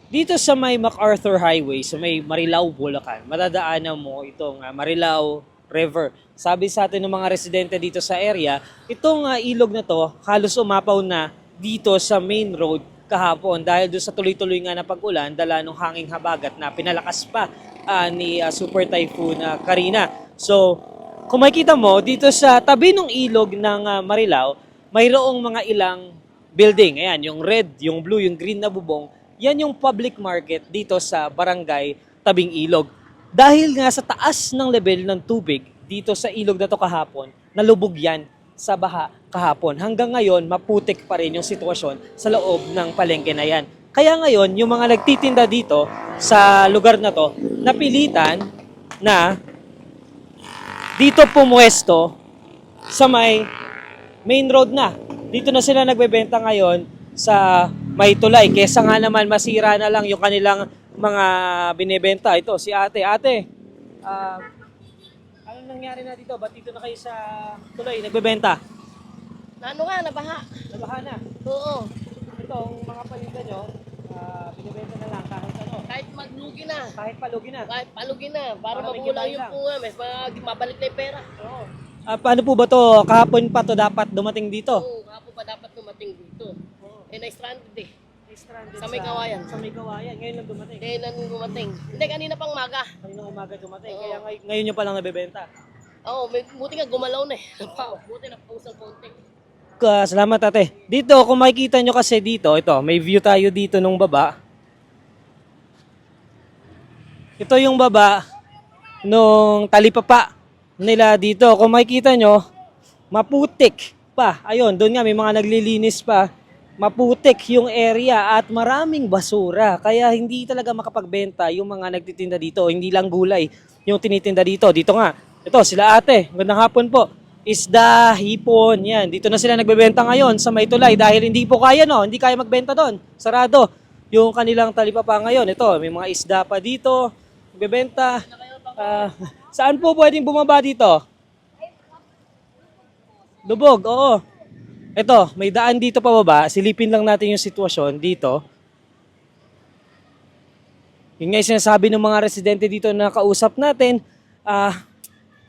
Dito sa may MacArthur Highway, sa may Marilao, Bulacan, madadaanan mo itong Marilao River. Sabi sa atin ng mga residente dito sa area, itong ilog na to halos umapaw na dito sa main road kahapon dahil doon sa tuloy-tuloy nga na pag-ulan dala ng hanging habagat na pinalakas pa ni Super Typhoon Karina. So, kung makikita mo, dito sa tabi ng ilog ng Marilao, mayroong mga ilang building. Ayan, yung red, yung blue, yung green na bubong. Yan yung public market dito sa barangay Tabing Ilog. Dahil nga sa taas ng level ng tubig dito sa ilog na to kahapon, nalubog yan sa baha kahapon. Hanggang ngayon, maputik pa rin yung sitwasyon sa loob ng palengke na yan. Kaya ngayon, yung mga nagtitinda dito sa lugar na to, napilitan na dito pumuesto sa may main road na. Dito na sila nagbebenta ngayon sa may tulay. Kesa nga naman masira na lang yung kanilang mga binebenta. Ito, si ate. Ate, ano nangyari na dito? Ba't dito na kayo sa tulay nagbebenta? Ano nga, nabaha. Nabaha na. Oo. Itong mga paninda nyo, binibenta na lang kahit ano. Kahit maglugi na. Kahit palugi na. Kahit palugi na. Para Para may magulang kitain yung lang. punga. Mas mabalik na yung pera. Oo. Paano po ba to? Kahapon pa to dapat dumating dito? Oo, hapon pa dapat dumating dito. Eh, na-stranded eh. Stranded Sa may kawayan. Sa may kawayan. Ngayon lang dumating. Kaya nang dumating. Hindi, kanina pang maga. Kaninang umaga dumating. Oo. Kaya ngayon nyo palang nabebenta. Oo, buti nga gumalaw na eh. Buti na pausang konti. Salamat ate. Dito, kung makikita nyo kasi dito, ito, may view tayo dito nung baba. Ito yung baba nung talipapa nila dito. Kung makikita nyo, maputik pa. Ayun, doon nga may mga naglilinis pa. Maputik yung area at maraming basura. Kaya hindi talaga makapagbenta yung mga nagtitinda dito. Hindi lang gulay yung tinitinda dito. Dito nga, ito sila ate. Magandang hapon po. Isda, hipon, yan. Dito na sila nagbebenta ngayon sa may tulay dahil hindi po kaya no, hindi kaya magbenta doon. Sarado yung kanilang talipapa ngayon. Ito, may mga isda pa dito. Nagbebenta. Saan po pwedeng bumaba dito? Lubog, oo. Ito, may daan dito pababa. Silipin lang natin yung sitwasyon dito. Yung nga yung sinasabi ng mga residente dito na kausap natin,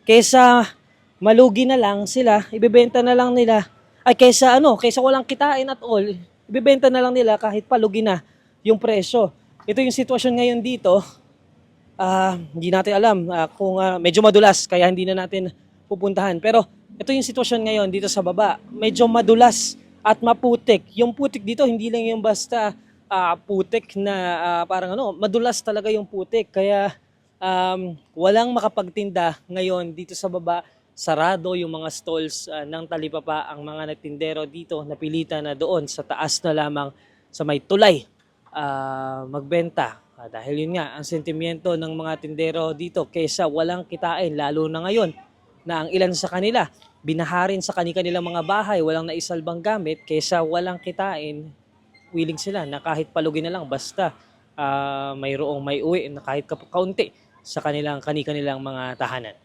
kesa malugi na lang sila, ibebenta na lang nila. Ay, kesa walang kitain at all, ibebenta na lang nila kahit palugi na yung presyo. Ito yung sitwasyon ngayon dito. Hindi natin alam kung medyo madulas, kaya hindi na natin pupuntahan. Pero ito yung sitwasyon ngayon dito sa baba. Medyo madulas at maputik. Yung putik dito, hindi lang yung basta putik na parang madulas talaga yung putik. Kaya walang makapagtinda ngayon dito sa baba. Sarado yung mga stalls ng talipapa. Ang mga nagtindero dito napilitan na doon sa taas na lamang sa may tulay magbenta. Dahil yun nga, ang sentimiento ng mga tindero dito kaysa walang kitain, lalo na ngayon na ang ilan sa kanila binaharin sa kanilang mga bahay, walang naisalbang gamit, kaysa walang kitain, willing sila na kahit palugi na lang basta mayroong may uwi na kahit kaunti sa kanilang mga tahanan.